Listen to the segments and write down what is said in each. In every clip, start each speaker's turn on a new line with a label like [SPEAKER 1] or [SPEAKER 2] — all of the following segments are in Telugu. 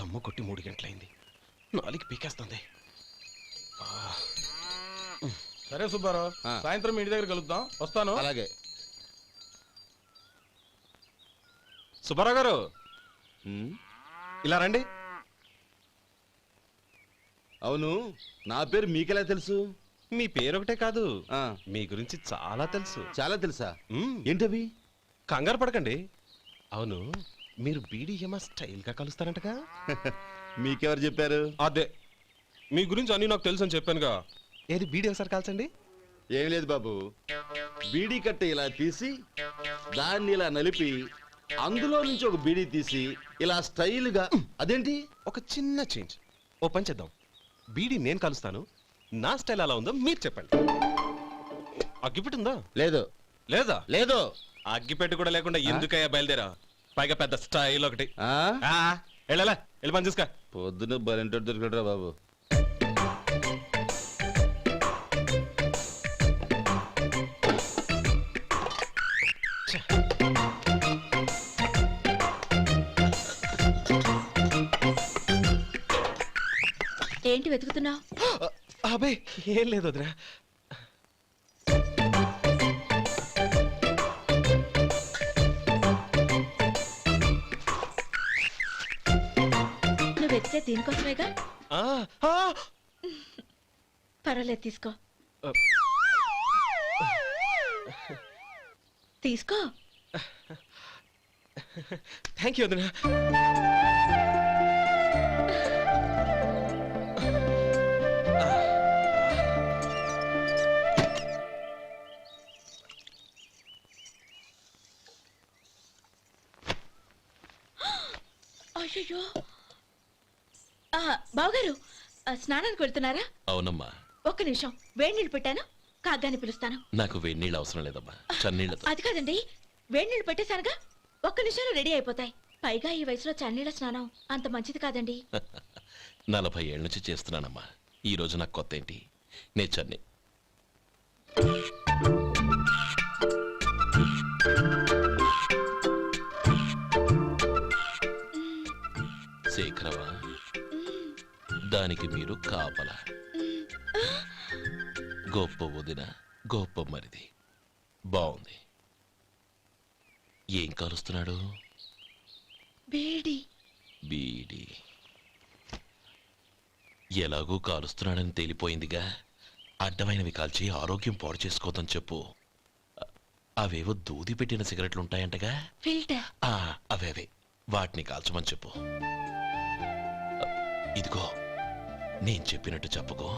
[SPEAKER 1] అమ్మ కొట్టి 3 గంటలైంది. 4కి పీకేస్తుంది.
[SPEAKER 2] సరే సుబ్బారావు, సాయంత్రం మీ ఇంటి దగ్గర కలుద్దాం. వస్తాను.
[SPEAKER 3] అలాగే.
[SPEAKER 1] సుబ్బారావు గారు ఇలా రండి.
[SPEAKER 3] అవును, నా పేరు మీకెలా తెలుసు?
[SPEAKER 1] మీ పేరు ఒకటే కాదు, మీ గురించి చాలా తెలుసు.
[SPEAKER 3] చాలా తెలుసా? ఏంటవి?
[SPEAKER 1] కంగారు పడకండి. అవును, మీరు బీడీఎం స్టైల్ గా కలుస్తారంటగా?
[SPEAKER 3] మీకెవరు చెప్పారు?
[SPEAKER 1] అదే, మీ గురించి అన్ని నాకు తెలుసు అని చెప్పానుగా. ఏది బీడీ ఒకసారి కాల్చండి.
[SPEAKER 3] ఏం లేదు బాబు, బీడీ కట్ట ఇలా తీసి దాన్ని ఇలా నలిపి అందులో నుంచి ఒక బీడీ తీసి ఇలా స్టైల్గా. అదేంటి?
[SPEAKER 1] ఒక చిన్న చేంజ్. ఓ పని చేద్దాం, బీడీ నేను కలుస్తాను, నా స్టైల్ అలా ఉందో మీరు చెప్పండి. అగ్గిపెట్టుందా?
[SPEAKER 3] లేదు.
[SPEAKER 1] లేదా?
[SPEAKER 3] లేదు.
[SPEAKER 1] అగ్గిపెట్టు కూడా లేకుండా ఎందుకయ్యా బయలుదేరా? పైగా పెద్ద స్టైల్ ఒకటి. వెళ్ళాలా, వెళ్ళి పని చూసుకో.
[SPEAKER 3] పొద్దున బలింటో దొరికడరా బాబు.
[SPEAKER 4] ఏంటి వెతుకుతున్నావు?
[SPEAKER 1] అబే ఏం లేదు వదినా.
[SPEAKER 4] నువ్వు వెతికే దీనికోసమేగా. పర్వాలేదు, తీసుకో. తీసుకో.
[SPEAKER 1] థ్యాంక్ యూ వదినా.
[SPEAKER 4] అయ్యో, బావగారు స్నానానికి వెళ్తున్నారా?
[SPEAKER 5] అవునమ్మా.
[SPEAKER 4] ఒక్క నిమిషం, వేడి నీళ్ళు పెట్టాను, కాగ్గాని పిలుస్తాను.
[SPEAKER 5] నాకు వేడి నీళ్ళు అవసరం లేదమ్మా, చన్నీళ్ళతో.
[SPEAKER 4] అది కాదండి, వేడి నీళ్ళు పెట్టేశానుగా, ఒక్క నిమిషంలో రెడీ అయిపోతాయి. పైగా ఈ వయసులో చన్నీళ్ళ స్నానం అంత మంచిది కాదండి.
[SPEAKER 5] 40 ఏళ్ళ నుంచి చేస్తున్నానమ్మా, ఈ రోజు నాకు కొత్త ఏంటి? నే చన్ని. శేఖరవా, దానికి మీరు కాపలా. గొప్ప వదిన, గొప్ప మరిది. బాగుంది. ఏం కాలుస్తున్నాడు?
[SPEAKER 4] బీడి.
[SPEAKER 5] బీడి ఎలాగూ కాలుస్తున్నాడని తేలిపోయిందిగా. అడ్డమైనవి కాల్చి ఆరోగ్యం పాడు చేసుకోదని చెప్పు. అవేవో దూది పెట్టిన సిగరెట్లు ఉంటాయంటగా,
[SPEAKER 4] ఫిల్టర్.
[SPEAKER 5] అవే వాటిని కాల్చమని చెప్పు. ఇదిగో, నేను చెప్పినట్టు చెప్పుకో.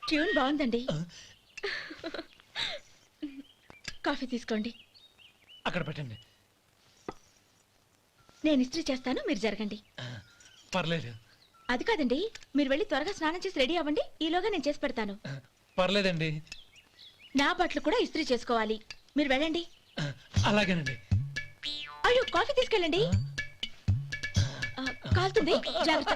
[SPEAKER 4] ట్యూన్ బాగుందండి. కాఫీ తీసుకోండి.
[SPEAKER 6] అక్కడ పెట్టండి.
[SPEAKER 4] నేను ఇస్త్రీ చేస్తాను, మీరు జరగండి.
[SPEAKER 6] పర్లేదు.
[SPEAKER 4] అది కాదండి, మీరు వెళ్ళి త్వరగా స్నానం చేసి రెడీ అవ్వండి, ఈలోగా నేను చేసి పెడతాను.
[SPEAKER 6] పర్లేదండి.
[SPEAKER 4] నా బట్టలు కూడా ఇస్త్రీ చేసుకోవాలి, మీరు వెళ్ళండి.
[SPEAKER 6] అలాగేనండి.
[SPEAKER 4] అయ్యో, కాఫీ తీసుకెళ్ళండి. కాలుతుంది, జాగ్రత్త.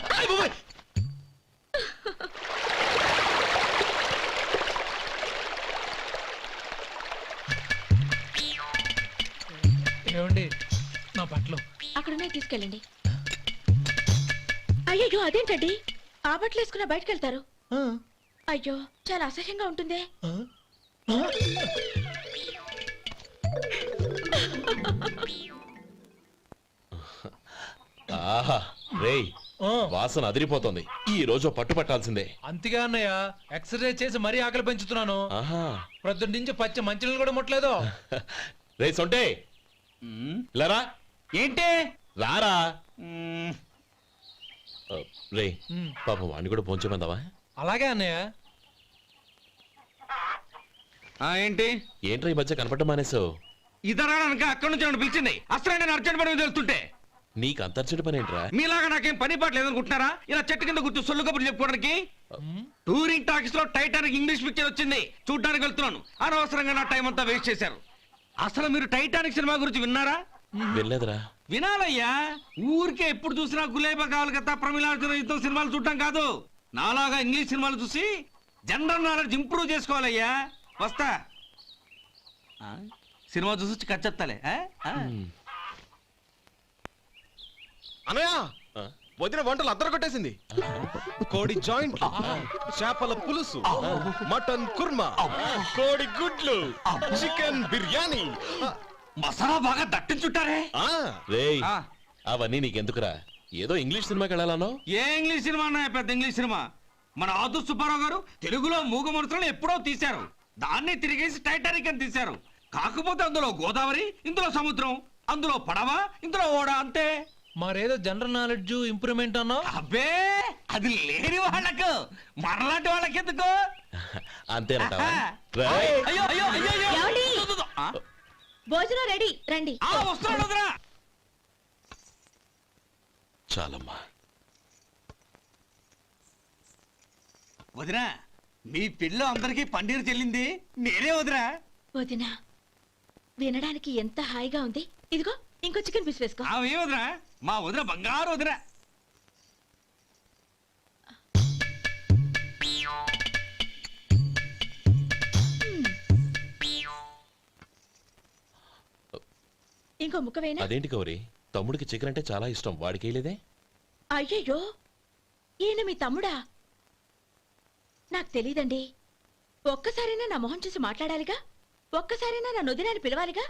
[SPEAKER 6] ఏమండి, నా బట్టలు
[SPEAKER 4] అక్కడున్నాయి, తీసుకెళ్ళండి. అయ్యో, అదేంటండి, ఆ బట్టలు వేసుకున్న బయటకు వెళ్తారు? అయ్యో, చాలా అసహ్యంగా ఉంటుంది.
[SPEAKER 5] ఆహా రేయ్, వాసన అదిరిపోతుంది. ఈ రోజు పట్టు పట్టాల్సిందే.
[SPEAKER 6] అంతగా అన్నయ్య, ఎక్సర్సైజ్ చేసి మరీ ఆకలి పెంచుతున్నాను. ప్రొద్దున నుంచి పచ్చ మంచినీళ్ళు కూడా ముట్టలేదు.
[SPEAKER 5] రే సొంటే, లరా.
[SPEAKER 7] ఏంటి?
[SPEAKER 5] రారా. రే, పాపం వాడిని కూడా పోంచమందావా?
[SPEAKER 6] అలాగే అన్నయ్య.
[SPEAKER 7] ఏంటి?
[SPEAKER 5] ఏంట్రా ఈ మధ్య కనపడటం మానేసావు?
[SPEAKER 7] ఇతరానికి అక్కడి నుంచి నన్ను పిలిచింది. అసలు నేను అర్జెంట్ పని తెలుస్తుంటే
[SPEAKER 5] నీకు అంతర్చడి పని ఏంట్రా?
[SPEAKER 7] మీలాగా నాకేం పని పాట లేదనుకుంటున్నారా? ఇలా చెట్టు కింద కూర్చో సొల్లు కబుర్లు చెప్పుకోవడానికి. టూరింగ్ టాకీస్ లో టైటానిక్ ఇంగ్లీష్ పిక్చర్ వచ్చింది, చూడ్డానికి వెళ్తున్నాను. అనవసరంగా నా టైం అంతా వేస్ట్ చేశారు. అసలు మీరు టైటానిక్ సినిమా గురించి విన్నారా?
[SPEAKER 5] వెళ్ళలేదురా.
[SPEAKER 7] వినాలయ్యా. ఊరికే ఎప్పుడు చూసినా గులేబా కావాలి కదా, ప్రమిళార్జున యుద్ధం సినిమాలు చూడటం కాదు. నాలాగా ఇంగ్లీష్ సినిమాలు చూసి జనరల్ నాలెడ్జ్ ఇంప్రూవ్ చేసుకోవాలయ్యా. వస్తా. సినిమా చూసి కచ్చెత్తాలే.
[SPEAKER 1] అనయ్య వదిన వంటలు అద్దరు కొట్టేసింది. కోడి జాయింట్, చేపల పులుసు, మటన్ కుర్మా, కోడి గుడ్లు, చికెన్ బిర్యానీ,
[SPEAKER 7] మసాలా బాగా దట్టించుంటారే.
[SPEAKER 5] రేయ్, అవన్నీ నీకెందుకురా? ఏదో ఇంగ్లీష్ సినిమాకి వెళ్ళాలనో.
[SPEAKER 7] ఏ ఇంగ్లీష్ సినిమా అన్నా పెద్ద ఇంగ్లీష్ సినిమా. మన ఆదు సుబ్బారావు గారు తెలుగులో మూగ మనుషులను ఎప్పుడో తీశారు. దాన్ని తిరిగేసి టైటానిక్ అని తీశారు. కాకపోతే అందులో గోదావరి, ఇందులో సముద్రం, అందులో పడవ, ఇందులో ఓడ, అంతే.
[SPEAKER 6] మరేదో జనరల్ నాలెడ్జ్ ఇంప్రూవ్మెంట్ అన్నావు.
[SPEAKER 7] అబ్బే, అది లేని వాళ్ళకు, మనలాంటి వాళ్ళకి ఎందుకు?
[SPEAKER 5] అంతేనంటావా?
[SPEAKER 7] అయ్యో అయ్యో అయ్యో అయ్యో.
[SPEAKER 4] ఏమండి?
[SPEAKER 7] ఆ,
[SPEAKER 4] భోజనం రెడీ, రండి.
[SPEAKER 7] వస్తున్నాడు వదరా.
[SPEAKER 5] చాలమ్మా.
[SPEAKER 7] వదినా, మీ పిల్ల అందరికీ పన్నీరు చెల్లింది నేనే వదినా.
[SPEAKER 4] వదినా, వినడానికి ఎంత హాయిగా ఉంది. ఇదిగో ఇంకో చికెన్ పీస్ వేసుకో.
[SPEAKER 7] ఆమె వదినా, మా వదిన బంగారు వదినా.
[SPEAKER 4] ఇంకో ముక్క వేయనా?
[SPEAKER 5] అదేంటి గౌరీ, తమ్ముడికి చికెన్ అంటే చాలా ఇష్టం, వాడికి వేయలేదే?
[SPEAKER 4] అయ్యయ్యో, ఈయన మీ తమ్ముడా? నాకు తెలీదండి. ఒక్కసారైనా నా మొహం చూసి మాట్లాడాలిగా, ఒక్కసారైనా నా నొదినాన్ని పిలవాలిగా.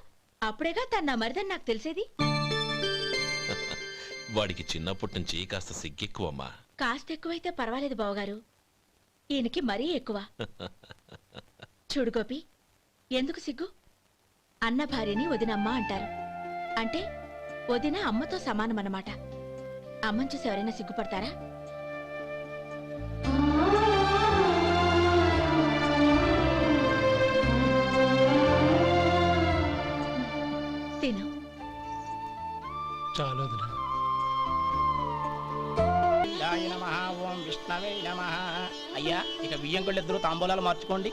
[SPEAKER 4] అప్పుడేగా తన నా మరిదని నాకు తెలిసేది.
[SPEAKER 5] వాడికి చిన్నప్పటి నుంచి కాస్త సిగ్గెక్కువమ్మా.
[SPEAKER 4] కాస్త ఎక్కువైతే పర్వాలేదు బావగారు, ఈయనకి మరీ ఎక్కువ. చూడు గోపి, ఎందుకు సిగ్గు? అన్న భార్యని వదినమ్మ అంటారు. అంటే వదిన అమ్మతో సమానమన్నమాట. అమ్మని చూసి ఎవరైనా సిగ్గుపడతారా? తిను.
[SPEAKER 6] చాలు వదినా.
[SPEAKER 8] నమః ఓం విష్ణవే నమః. అయ్యా, ఇక బియ్యం కొళ్ళు ఇద్దరు తాంబూలాలు మార్చుకోండి.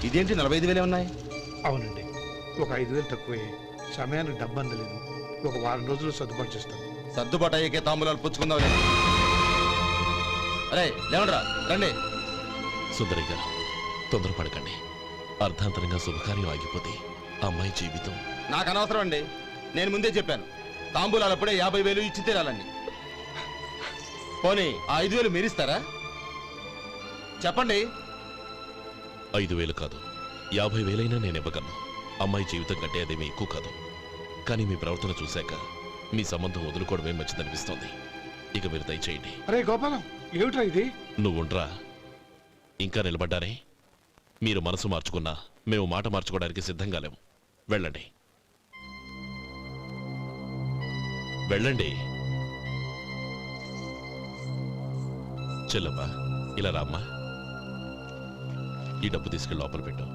[SPEAKER 3] ఇదేంటి 45,000 ఉన్నాయి?
[SPEAKER 9] అవునండి, ఒక 5,000 తక్కువే. సమయానికి డబ్బు అందలేదు. ఒక వారం రోజులు సర్దుబాటు చేస్తాం.
[SPEAKER 3] సర్దుబాటు అయ్యే తాంబూలాలు పుచ్చుకుందాం. అరే లేవండ్రా, రండి.
[SPEAKER 5] సుందరి గారు, తొందరపడకండి. అర్ధాంతరంగా శుభకార్యం ఆగిపోతే అమ్మాయి జీవితం.
[SPEAKER 3] నాకు అనవసరం అండి, నేను ముందే చెప్పాను. తాంబూలాలు అప్పుడే 50,000 ఇచ్చి తీరాలని. పోనీ ఆ 5,000 మీరిస్తారా? చెప్పండి.
[SPEAKER 5] 5,000 కాదు, 50,000 నేను ఇవ్వగలను. అమ్మాయి జీవితం కంటే అదేమీ ఎక్కువ కాదు. కానీ మీ ప్రవర్తన చూశాక మీ సంబంధం వదులుకోవడమే మంచిదనిపిస్తోంది. ఇక మీరు దయచేయండి.
[SPEAKER 9] అరే గోపాలం, ఏమిట్రా ఇది?
[SPEAKER 5] నువ్వుండ్రా. ఇంకా నిలబడ్డారే? మీరు మనసు మార్చుకున్నా మేము మాట మార్చుకోవడానికి సిద్ధంగా లేము. వెళ్ళండి, వెళ్ళండి. చెల్లమ్మా, ఇలా రామ్మా. ఈ డబ్బు తీసుకెళ్ళి లోపల పెట్టు.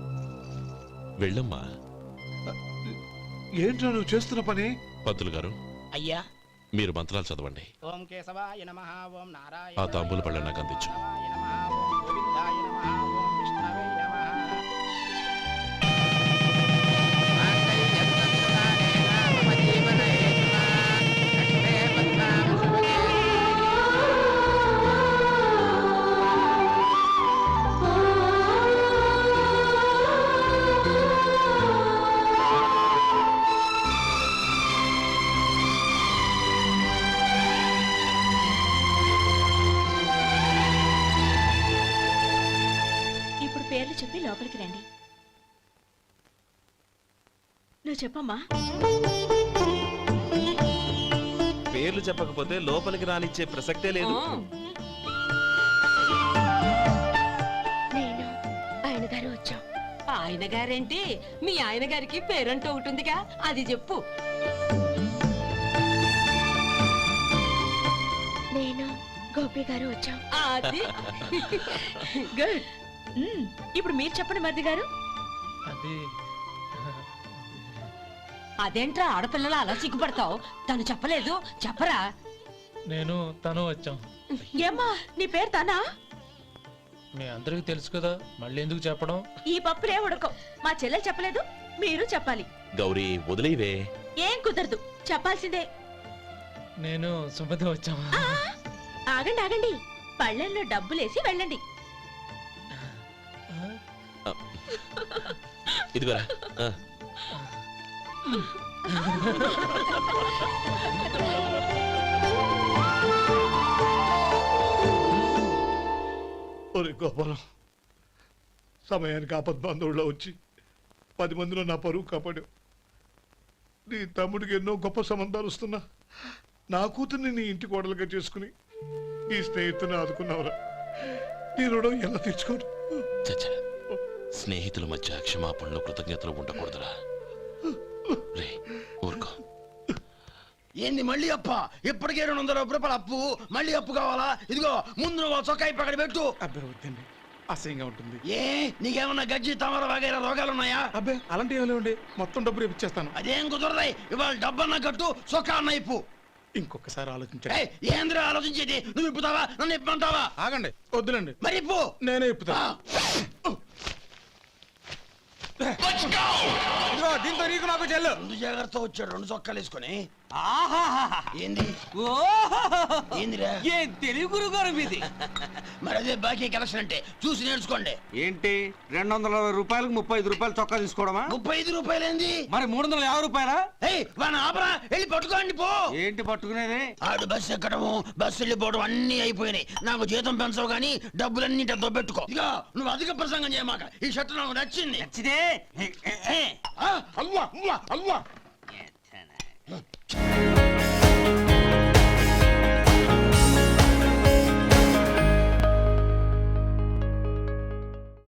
[SPEAKER 5] వెళ్ళమ్మా.
[SPEAKER 9] ఏంట్రా నువ్వు చేస్తున్న పని?
[SPEAKER 5] పంతులు గారు,
[SPEAKER 8] అయ్యా,
[SPEAKER 5] మీరు మంత్రాలు చదవండి.
[SPEAKER 8] ఓం కేశవాయ నమః ఓం నారాయణ.
[SPEAKER 5] ఆ తాంబూల పళ్ళ నాకు అందించు.
[SPEAKER 8] నమః ఓం గోవిందాయ నమః ఓం విష్ణవే నమః.
[SPEAKER 4] ఇప్పుడు పేర్లు చెప్పి లోపలికి రండి. నువ్వు చెప్పమ్మా.
[SPEAKER 1] పేర్లు చెప్పకపోతే లోపలికి రానిచ్చే ప్రసక్తే లేదు.
[SPEAKER 4] నేను ఆయన గారు వచ్చాం.
[SPEAKER 10] ఆయన గారేంటి, మీ ఆయన గారికి పేరంటూ ఒకటి ఉందిగా, అది చెప్పు.
[SPEAKER 4] నేను గోపి గారు వచ్చాం.
[SPEAKER 10] అది
[SPEAKER 4] గుడ్. ఇప్పుడు మీరు చెప్పండి మరిది గారు.
[SPEAKER 6] అది
[SPEAKER 10] అదేంట్రా ఆడపిల్లలు అలా సిగ్గుపడతావు? తను చెప్పలేదు, చెప్పరా?
[SPEAKER 6] నేను తను వచ్చాం.
[SPEAKER 4] ఏమ్మా నీ పేరు తానా?
[SPEAKER 6] మీ అందరికి తెలుసు కదా, మళ్ళీ ఎందుకు చెప్పడం?
[SPEAKER 4] ఈ పప్పులే ఉడకం. మా చెల్లెలు చెప్పలేదు, మీరు చెప్పాలి.
[SPEAKER 5] గౌరీ వదిలేవే.
[SPEAKER 4] ఏం కుదరదు, చెప్పాల్సిందే.
[SPEAKER 6] నేను సుమతి వచ్చాం.
[SPEAKER 4] ఆ, ఆగండి ఆగండి, పళ్ళెంలో డబ్బులేసి వెళ్ళండి.
[SPEAKER 5] ఇదిగోరా.
[SPEAKER 9] ఒరే గోపాలం, సమయానికి ఆపద్బాంధవుల్లో వచ్చి 10 మందిలో నా పరువు కాపాడావు. నీ తమ్ముడికి ఎన్నో గొప్ప సంబంధాలు వస్తున్నా నా కూతుర్ని నీ ఇంటి కోడలుగా చేసుకుని నీ స్నేహితుని ఆదుకున్నావురా. నీ రుణం ఎలా తీర్చుకోరు?
[SPEAKER 5] చచ్చా, స్నేహితుల మధ్య క్షమాపణలు కృతజ్ఞతలు ఉండకూడదురా. రే ఊరుకో.
[SPEAKER 8] ఏంది మళ్ళీ అప్ప? ఇప్పటికే 200 రూపాయల అప్పు, మళ్ళీ అప్పు కావాలా? ఇదిగో ముందు నువ్వు చొక్కా పక్కన పెట్టు.
[SPEAKER 2] అబ్బే వద్దండి, అసహ్యంగా ఉంటుంది.
[SPEAKER 8] ఏ నీకేమన్నా గజ్జి తమర వగైరా రోగాలున్నాయా?
[SPEAKER 2] అబ్బే అలాంటి ఏమి లేవండి, మొత్తం డబ్బు రేపు ఇచ్చేస్తాను.
[SPEAKER 8] అదేం కుదరదాయి. ఇవాళ డబ్బన్నా కట్టు, చొక్కా అన్న ఇప్పు.
[SPEAKER 2] ఇంకొకసారి ఆలోచించండి.
[SPEAKER 8] ఏయ్, ఏందిరా ఆలోచించేది? నువ్వు ఇప్పుతావా, నన్ను ఇప్పమంటావా?
[SPEAKER 2] ఆగండి, వద్దులండి,
[SPEAKER 8] మరి ఇప్పు.
[SPEAKER 2] నేనే ఇప్పుతా. ఇదిగో దీంతో నీకు నాకు చెల్లు.
[SPEAKER 8] ముందు జాగ్రత్త వచ్చాడు 2 చొక్కాలు వేసుకొని.
[SPEAKER 7] ఆహాహాహా.
[SPEAKER 8] ఏంది
[SPEAKER 7] ఓహోహోహో.
[SPEAKER 8] ఏందిరా?
[SPEAKER 7] ఏం తెలుగు గురుగారు మీది?
[SPEAKER 8] మరి అదే బాకీ కలెక్షన్ అంటే చూసి నేర్చుకోండి.
[SPEAKER 7] ఏంటి 220 రూపాయలకు 35 రూపాయలు చొక్కా తీసుకోవడమా?
[SPEAKER 8] 35 రూపాయలు ఏంది?
[SPEAKER 7] మరి 350 రూపాయలా?
[SPEAKER 8] ఏయ్ వాడిని ఆపరా, వెళ్ళి పట్టుకోండి పో.
[SPEAKER 7] ఏంటి పట్టుకునేది?
[SPEAKER 8] ఆడు బస్సు ఎక్కడము, బస్సు వెళ్ళిపోవడం అన్ని అయిపోయినాయి. నాకు జీతం పెంచవు గానీ డబ్బులన్నీ డబ్బు పెట్టుకో. ఇక నువ్వు అధిక ప్రసంగం చేయమాక. ఈ షర్ట్ నాకు నచ్చింది.
[SPEAKER 7] నచ్చితే
[SPEAKER 8] అల్వా అల్వా అల్వా